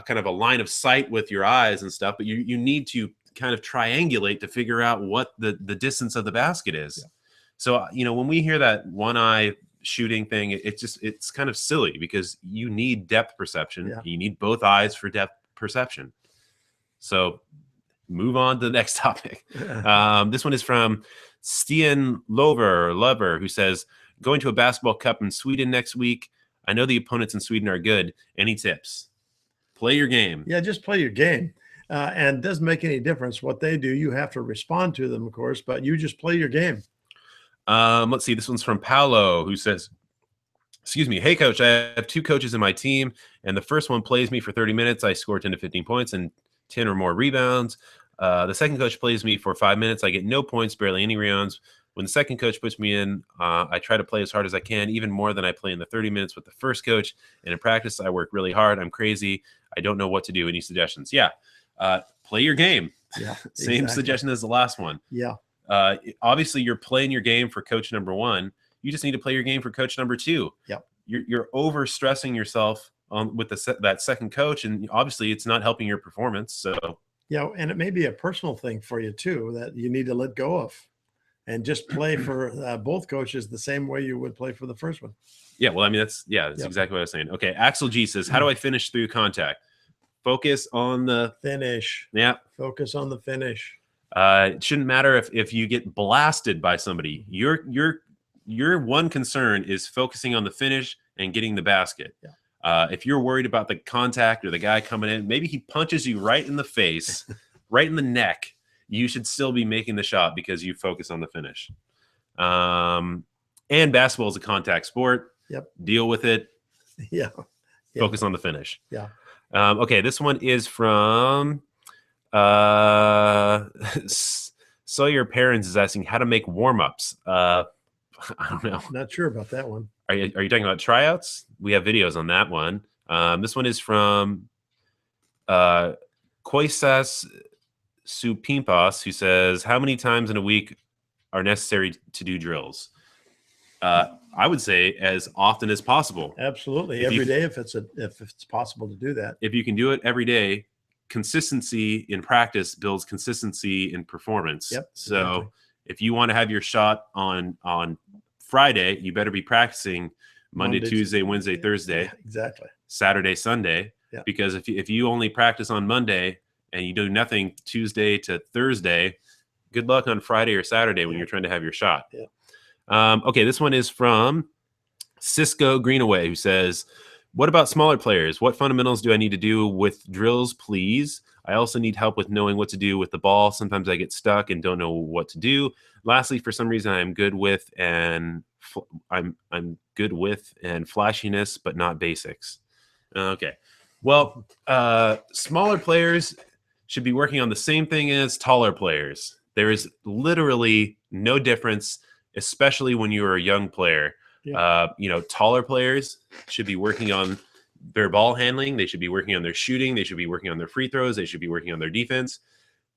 kind of a line of sight with your eyes and stuff, but you need to kind of triangulate to figure out what the distance of the basket is. Yeah. So when we hear that one eye shooting thing, it's kind of silly, because you need depth perception. Yeah. You need both eyes for depth perception. So move on to the next topic. This one is from Stian Lover, who says, going to a basketball cup in Sweden next week. I know the opponents in Sweden are good. Any tips? Play your game. Yeah, just play your game. And it doesn't make any difference what they do. You have to respond to them, of course, but you just play your game. Let's see. This one's from Paolo, who says, excuse me, hey, coach, I have two coaches in my team, and the first one plays me for 30 minutes. I score 10 to 15 points and 10 or more rebounds. The second coach plays me for 5 minutes. I get no points, barely any rebounds, When the second coach puts me in, I try to play as hard as I can, even more than I play in the 30 minutes with the first coach. And in practice, I work really hard. I'm crazy. I don't know what to do. Any suggestions? Yeah. Play your game. Yeah. Same exactly. suggestion as the last one. Yeah. Obviously, you're playing your game for coach number one. You just need to play your game for coach number two. Yep. You're over stressing yourself with that second coach, and obviously, it's not helping your performance. So Yeah, and it may be a personal thing for you too that you need to let go of, and just play for both coaches the same way you would play for the first one. yeah, well, I mean, that's Yep. exactly what I was saying. Okay, Axel G says, how do I finish through contact? Focus on the Finish. yeah. Focus on the finish. It shouldn't matter if you get blasted by somebody. Your one concern is focusing on the finish and getting the basket. Yeah. If you're worried about the contact or the guy coming in, maybe he punches you right in the face, right in the neck, you should still be making the shot because you focus on the finish. And basketball is a contact sport. Yep. Deal with it. Yeah. Focus on the finish. Yeah. Okay, this one is from so your parents is asking how to make warm-ups. I don't know. Not sure about that one. Are you talking about tryouts? We have videos on that one. This one is from Koisas Supimpas, who says, how many times in a week are necessary to do drills? I would say as often as possible. Absolutely. Every day if it's possible to do that. If you can do it every day, consistency in practice builds consistency in performance. Yep. So exactly. if you want to have your shot on Friday, you better be practicing Monday, Tuesday, Wednesday, Thursday. Yeah, exactly. Saturday, Sunday. Yeah. Because if you only practice on Monday and you do nothing Tuesday to Thursday, good luck on Friday or Saturday when you're trying to have your shot. Yeah. Okay, this one is from Cisco Greenaway, who says, what about smaller players? What fundamentals do I need to do with drills, please? I also need help with knowing what to do with the ball. Sometimes I get stuck and don't know what to do. Lastly, for some reason, I'm good with and flashiness, but not basics. Okay. Well, smaller players should be working on the same thing as taller players. There is literally no difference, especially when you're a young player. Yeah. Taller players should be working on their ball handling. They should be working on their shooting. They should be working on their free throws. They should be working on their defense.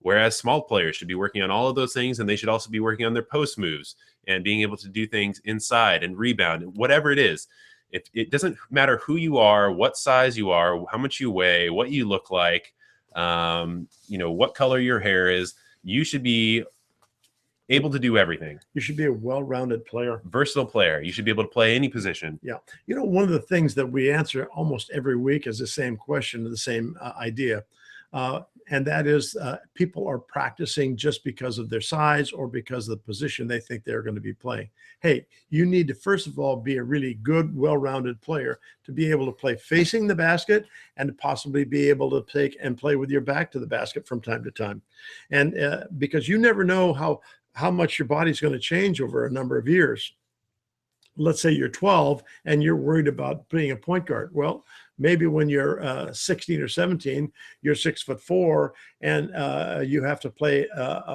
Whereas small players should be working on all of those things, and they should also be working on their post moves and being able to do things inside and rebound, whatever it is. If it doesn't matter who you are, what size you are, how much you weigh, what you look like, what color your hair is, you should be able to do everything. You should be a well-rounded player. Versatile player. You should be able to play any position. Yeah. One of the things that we answer almost every week is the same question, the same idea. And that is people are practicing just because of their size or because of the position they think they're going to be playing. Hey, you need to, first of all, be a really good, well-rounded player to be able to play facing the basket and to possibly be able to take and play with your back to the basket from time to time. And because you never know how much your body's going to change over a number of years. Let's say you're 12 and you're worried about being a point guard. Well, maybe when you're 16 or 17, you're 6'4", and you have to play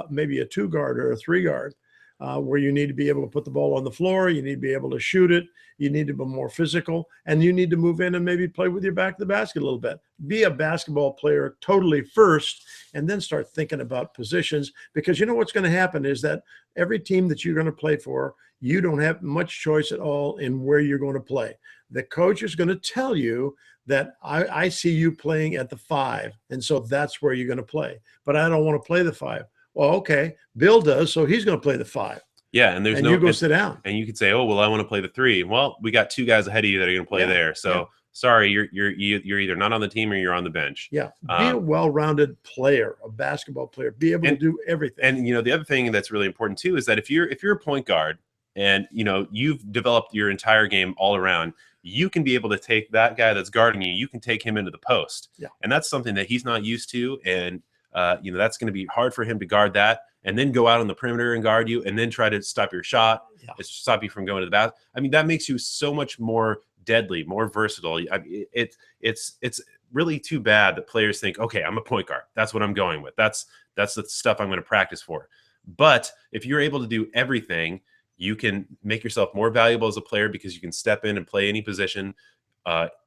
maybe a 2 guard or a 3 guard, where you need to be able to put the ball on the floor. You need to be able to shoot it. You need to be more physical, and you need to move in and maybe play with your back to the basket a little bit. Be a basketball player totally first, and then start thinking about positions, because you know what's going to happen is that every team that you're going to play for, you don't have much choice at all in where you're going to play. The coach is going to tell you that I see you playing at the 5, and so that's where you're going to play. But I don't want to play the 5. Well, okay, Bill does, so he's going to play the 5. Yeah, and you go sit down. And you could say, oh, well, I want to play the 3. Well, we got 2 guys ahead of you that are going to play there. So sorry, you're either not on the team or you're on the bench. Yeah, be a well-rounded player, a basketball player. Be able to do everything. And the other thing that's really important too is that if you're a point guard and you've developed your entire game all around, you can be able to take that guy that's guarding you. You can take him into the post. Yeah, and that's something that he's not used to, and that's going to be hard for him to guard that, and then go out on the perimeter and guard you, and then try to stop your shot, stop you from going to the basket. I mean, that makes you so much more deadly, more versatile. I mean, it's really too bad that players think, okay, I'm a point guard. That's what I'm going with. That's the stuff I'm going to practice for. But if you're able to do everything, you can make yourself more valuable as a player because you can step in and play any position.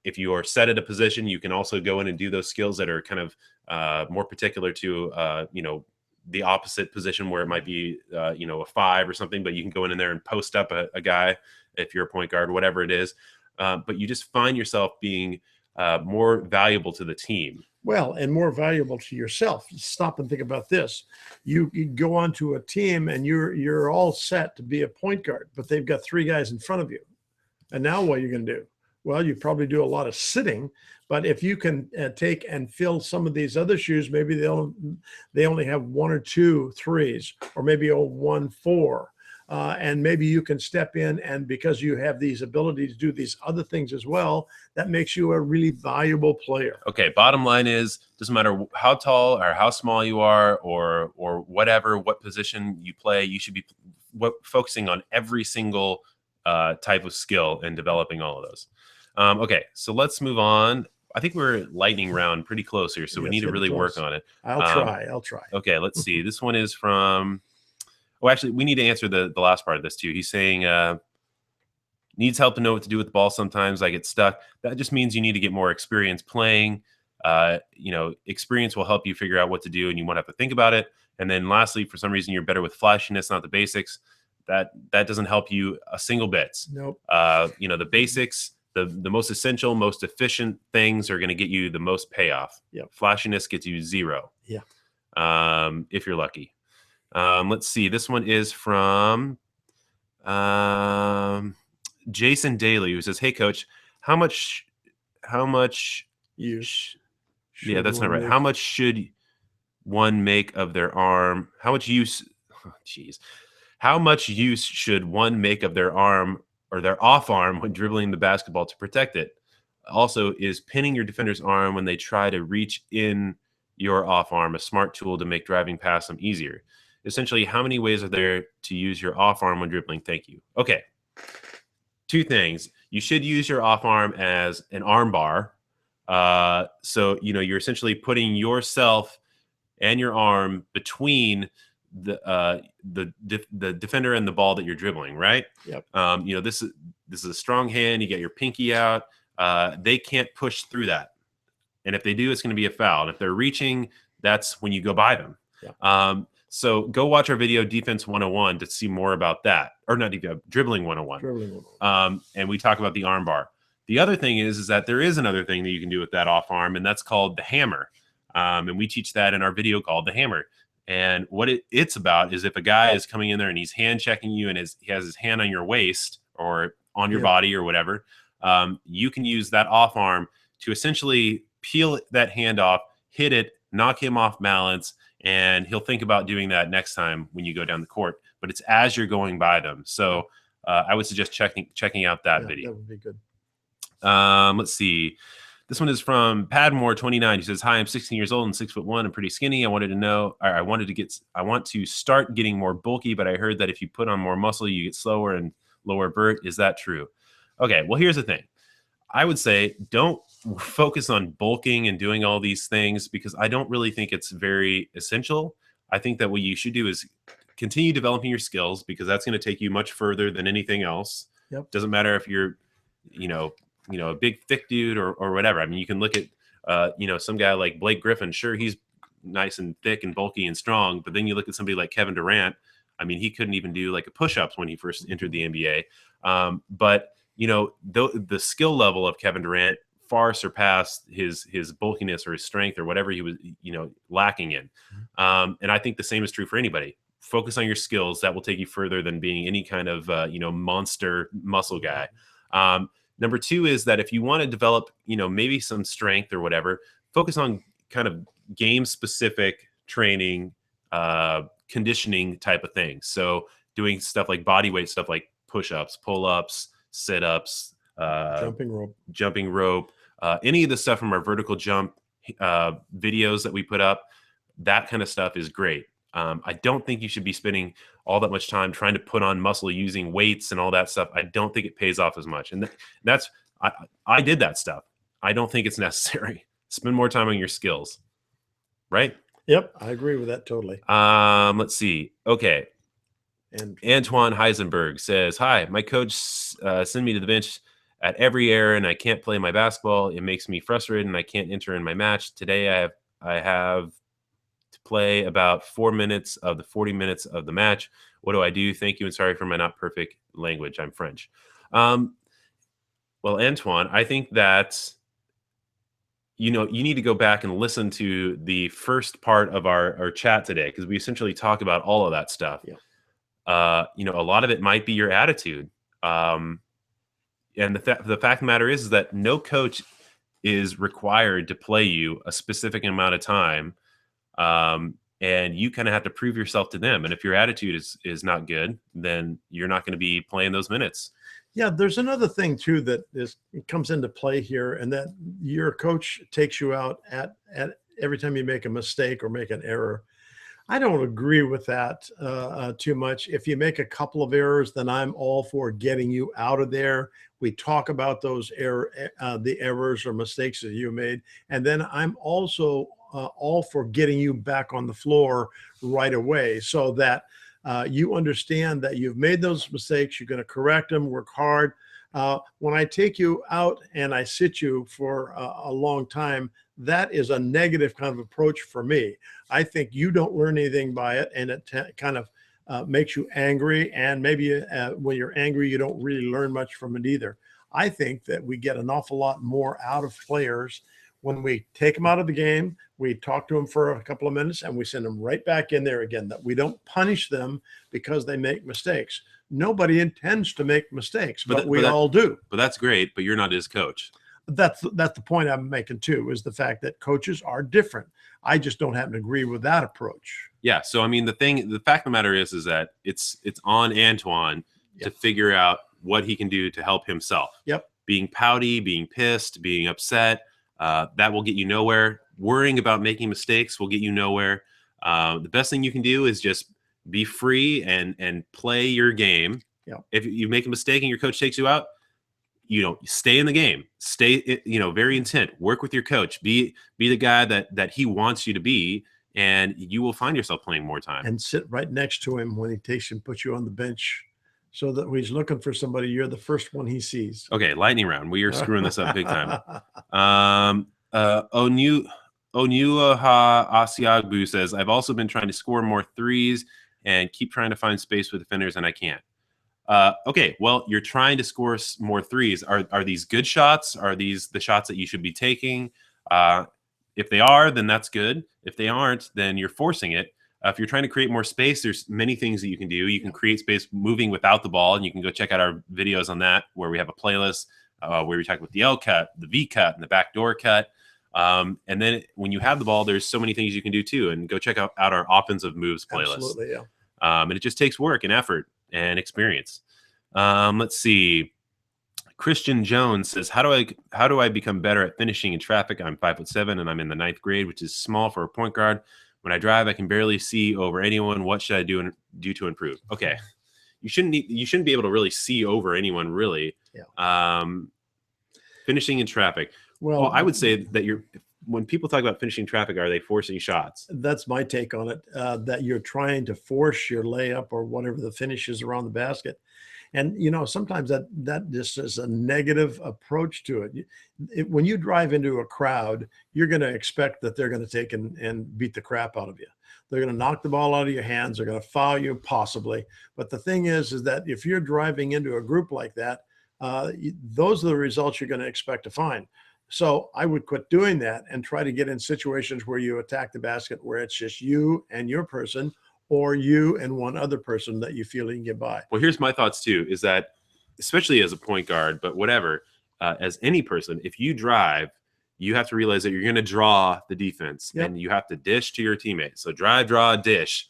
If you are set at a position, you can also go in and do those skills that are kind of more particular to, the opposite position where it might be, a 5 or something, but you can go in there and post up a guy if you're a point guard, whatever it is. But you just find yourself being more valuable to the team. Well, and more valuable to yourself. Stop and think about this. You go onto a team and you're all set to be a point guard, but they've got 3 guys in front of you. And now what are you going to do? Well, you probably do a lot of sitting, but if you can take and fill some of these other shoes, maybe they only have 1 or 2 threes, or maybe a 1 4. And maybe you can step in, and because you have these abilities to do these other things as well, that makes you a really valuable player. Okay, bottom line is, doesn't matter how tall or how small you are, or what position you play, you should be focusing on every single type of skill and developing all of those. Okay, so let's move on. I think we're lightning round pretty close here, so we need to really work on it. I'll try. Okay, let's see. This one is from... Well, actually, we need to answer the last part of this too. He's saying needs help to know what to do with the ball. Sometimes I get stuck. That just means you need to get more experience playing. Experience will help you figure out what to do, and you won't have to think about it. And then lastly, for some reason, you're better with flashiness, not the basics. That doesn't help you a single bit. Nope. The basics, the most essential, most efficient things are going to get you the most payoff. Yep. Flashiness gets you 0. Yeah. If you're lucky. Let's see. This one is from Jason Daly, who says, "Hey, Coach, how much use? Yeah, that's not right. How much should one make of their arm? How much use? How much use should one make of their arm or their off arm when dribbling the basketball to protect it? Also, is pinning your defender's arm when they try to reach in your off arm a smart tool to make driving past them easier? Essentially, how many ways are there to use your off arm when dribbling? Thank you." Okay. 2 things. You should use your off arm as an arm bar. So, you're essentially putting yourself and your arm between the defender and the ball that you're dribbling, right? Yep. This is a strong hand. You get your pinky out. They can't push through that. And if they do, it's going to be a foul. And if they're reaching, that's when you go by them. Yeah. So go watch our video Defense 101 to see more about that, or not Dribbling 101. Dribbling 101. And we talk about the arm bar. The other thing is that there is another thing that you can do with that off arm, and that's called the hammer. And we teach that in our video called the hammer. And what it's about is if a guy is coming in there and he's hand checking you and he has his hand on your waist or on your body or whatever, you can use that off arm to essentially peel that hand off, hit it, knock him off balance, and he'll think about doing that next time when you go down the court. But it's as you're going by them. So I would suggest checking out that video. That would be good. Let's see. This one is from Padmore29. He says, "Hi, I'm 16 years old and 6'1" and pretty skinny. I want to start getting more bulky, but I heard that if you put on more muscle, you get slower and lower vert. Is that true?" Okay, well, here's the thing. I would say don't focus on bulking and doing all these things because I don't really think it's very essential. I think that what you should do is continue developing your skills because that's going to take you much further than anything else. Yep. Doesn't matter if you're, a big thick dude or whatever. I mean, you can look at, some guy like Blake Griffin. Sure, he's nice and thick and bulky and strong, but then you look at somebody like Kevin Durant. I mean, he couldn't even do like a push-ups when he first entered the NBA. But the skill level of Kevin Durant far surpassed his bulkiness or his strength or whatever he was, lacking in. And I think the same is true for anybody. Focus on your skills. That will take you further than being any kind of, monster muscle guy. Number 2 is that if you want to develop, maybe some strength or whatever, focus on kind of game specific training, conditioning type of things. So doing stuff like body weight stuff like push-ups, pull-ups, sit-ups, jumping rope, any of the stuff from our vertical jump videos that we put up, that kind of stuff is great. I don't think you should be spending all that much time trying to put on muscle using weights and all that stuff. I don't think it pays off as much. And I did that stuff. I don't think it's necessary. Spend more time on your skills. Right? Yep, I agree with that totally. Let's see. Okay. And Antoine Heisenberg says, "Hi, my coach sent me to the bench at every error, and I can't play my basketball. It makes me frustrated, and I can't enter in my match. Today, I have to play about 4 minutes of the 40 minutes of the match. What do I do? Thank you, and sorry for my not perfect language. I'm French." Um, well, Antoine, I think that you need to go back and listen to the first part of our chat today, because we essentially talk about all of that stuff. Yeah. A lot of it might be your attitude. Um, and the fact of the matter is that no coach is required to play you a specific amount of time. And you kind of have to prove yourself to them. And if your attitude is not good, then you're not going to be playing those minutes. Yeah, there's another thing too that comes into play here, and that your coach takes you out at every time you make a mistake or make an error. I don't agree with that too much. If you make a couple of errors, then I'm all for getting you out of there. We talk about those the errors or mistakes that you made, and then I'm also all for getting you back on the floor right away, so that you understand that you've made those mistakes. You're going to correct them, work hard. When I take you out and I sit you for a long time, that is a negative kind of approach for me. I think you don't learn anything by it, and it kind of makes you angry. And maybe when you're angry, you don't really learn much from it either. I think that we get an awful lot more out of players when we take them out of the game, we talk to them for a couple of minutes, and we send them right back in there again. That we don't punish them because they make mistakes. Nobody intends to make mistakes, but we all do. But that's great. But you're not his coach. That's the point I'm making too, is the fact that coaches are different. I just don't happen to agree with that approach. Yeah. So I mean, the fact of the matter is that it's on Antoine to figure out what he can do to help himself. Yep. Being pouty, being pissed, being upset, that will get you nowhere. Worrying about making mistakes will get you nowhere. The best thing you can do is just be free and play your game. Yep. If you make a mistake and your coach takes you out, stay in the game, stay, very intent, work with your coach, be the guy that he wants you to be, and you will find yourself playing more time. And sit right next to him when he takes and puts you on the bench, so that when he's looking for somebody, you're the first one he sees. Okay, lightning round. We are screwing this up big time. Onuaha Asiagbu says, "I've also been trying to score more threes and keep trying to find space with defenders, and I can't." Okay, well, you're trying to score more threes. Are these good shots? Are these the shots that you should be taking? If they are, then that's good. If they aren't, then you're forcing it. If you're trying to create more space, there's many things that you can do. You can create space moving without the ball, and you can go check out our videos on that, where we have a playlist where we talk about the L cut, the V cut, and the backdoor cut. And then when you have the ball, there's so many things you can do too. And go check out our offensive moves playlist. Absolutely, yeah. And it just takes work and effort and experience. Let's see. Christian Jones says, how do I become better at finishing in traffic? I'm 5'7" and I'm in the 9th grade, which is small for a point guard. When I drive, I can barely see over anyone. What should I do to improve? Okay, you shouldn't be able to really see over anyone, really. Yeah. Finishing in traffic. Well, I would say that when people talk about finishing traffic, are they forcing shots? That's my take on it. That you're trying to force your layup or whatever the finish is around the basket. And, sometimes that just is a negative approach to it. When you drive into a crowd, you're going to expect that they're going to take and beat the crap out of you. They're going to knock the ball out of your hands. They're going to foul you, possibly. But the thing is that if you're driving into a group like that, those are the results you're going to expect to find. So I would quit doing that and try to get in situations where you attack the basket, where it's just you and your person, or you and one other person that you feel you can get by. Well, here's my thoughts too, is that especially as a point guard, but whatever, as any person, if you drive, you have to realize that you're going to draw the defense. Yep. And you have to dish to your teammates. So drive, draw, dish.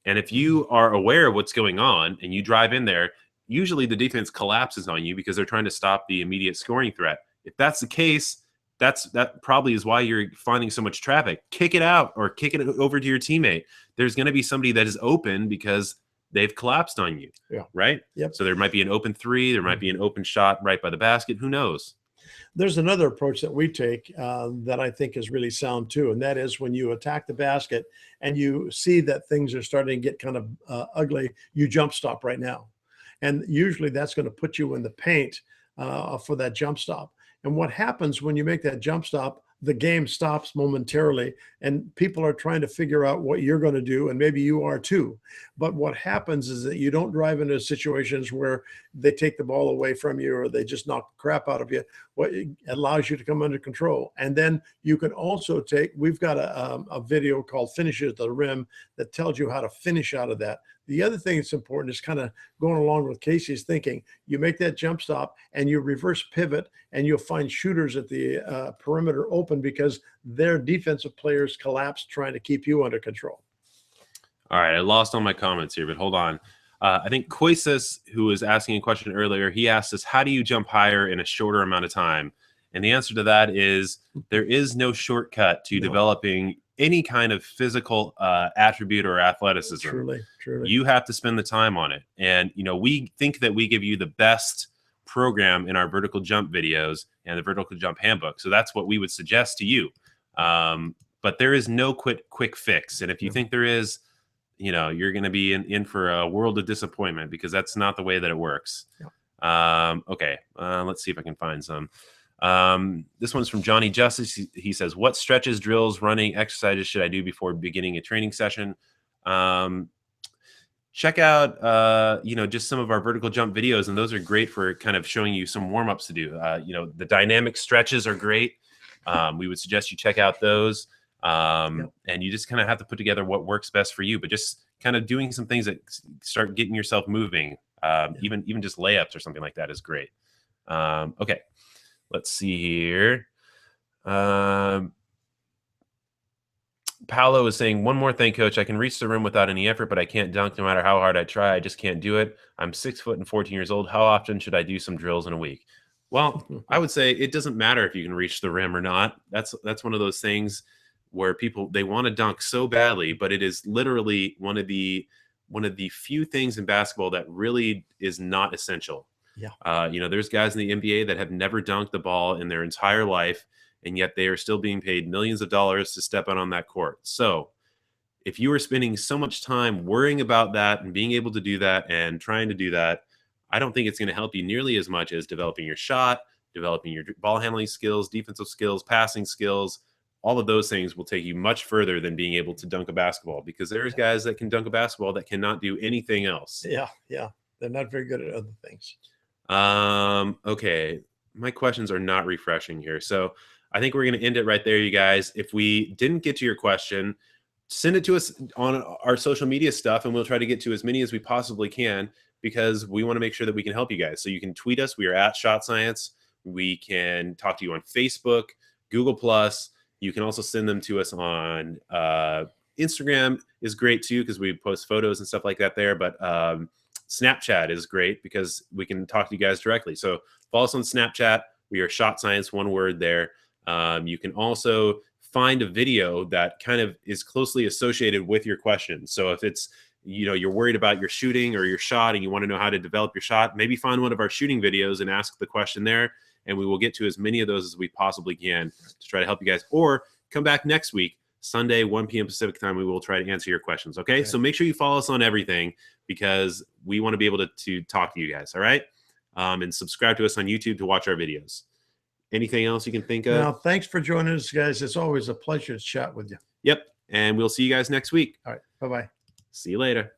And if you are aware of what's going on and you drive in there, usually the defense collapses on you because they're trying to stop the immediate scoring threat. If that's the case, that probably is why you're finding so much traffic. Kick it out or kick it over to your teammate. There's going to be somebody that is open because they've collapsed on you. Yeah. Right? Yep. So there might be an open three. There might be an open shot right by the basket. Who knows? There's another approach that we take that I think is really sound too, and that is when you attack the basket and you see that things are starting to get kind of ugly, you jump stop right now. And usually that's going to put you in the paint for that jump stop. And what happens when you make that jump stop, the game stops momentarily and people are trying to figure out what you're going to do. And maybe you are too. But what happens is that you don't drive into situations where they take the ball away from you or they just knock the crap out of you. What allows you to come under control. And then you can also we've got a video called Finishes at the Rim that tells you how to finish out of that. The other thing that's important is kind of going along with Casey's thinking. You make that jump stop and you reverse pivot and you'll find shooters at the perimeter open because their defensive players collapse trying to keep you under control. All right, I lost all my comments here, but hold on. I think Koisis, who was asking a question earlier, he asked us, how do you jump higher in a shorter amount of time? And the answer to that is there is no shortcut to developing any kind of physical attribute or athleticism. Truly. You have to spend the time on it. And, we think that we give you the best program in our vertical jump videos and the vertical jump handbook. So that's what we would suggest to you. But there is no quick fix. And if you think there is, you're going to be in for a world of disappointment because that's not the way that it works. Okay. Let's see if I can find some. This one's from Johnny Justice. He says, what stretches, drills, running exercises should I do before beginning a training session? Check out, just some of our vertical jump videos, and those are great for kind of showing you some warm-ups to do. The dynamic stretches are great. We would suggest you check out those. And you just kind of have to put together what works best for you, but just kind of doing some things that start getting yourself moving. Even just layups or something like that is great. Okay. Let's see here. Paolo is saying, one more thing, coach. I can reach the rim without any effort, but I can't dunk no matter how hard I try. I just can't do it. I'm 6 foot and 14 years old. How often should I do some drills in a week? Well, I would say it doesn't matter if you can reach the rim or not. That's one of those things where people, they want to dunk so badly, but it is literally one of the few things in basketball that really is not essential. There's guys in the NBA that have never dunked the ball in their entire life, and yet they are still being paid millions of dollars to step out on that court. So if you are spending so much time worrying about that and being able to do that and trying to do that, I don't think it's going to help you nearly as much as developing your shot, developing your ball handling skills, defensive skills, passing skills. All of those things will take you much further than being able to dunk a basketball, because there's guys that can dunk a basketball that cannot do anything else. Yeah. They're not very good at other things. Okay. My questions are not refreshing here. So I think we're going to end it right there, you guys. If we didn't get to your question, send it to us on our social media stuff, and we'll try to get to as many as we possibly can, because we want to make sure that we can help you guys. So you can tweet us. We are at Shot Science. We can talk to you on Facebook, Google+. You can also send them to us on Instagram is great too, because we post photos and stuff like that there. But Snapchat is great because we can talk to you guys directly. So follow us on Snapchat. We are Shot Science, one word there. You can also find a video that kind of is closely associated with your question. So if it's, you're worried about your shooting or your shot and you want to know how to develop your shot, maybe find one of our shooting videos and ask the question there, and we will get to as many of those as we possibly can to try to help you guys. Or come back next week, Sunday, 1 p.m. Pacific time. We will try to answer your questions. Okay. So make sure you follow us on everything, because we want to be able to talk to you guys. All right. And subscribe to us on YouTube to watch our videos. Anything else you can think of? Now, thanks for joining us, guys. It's always a pleasure to chat with you. Yep. And we'll see you guys next week. All right. Bye-bye. See you later.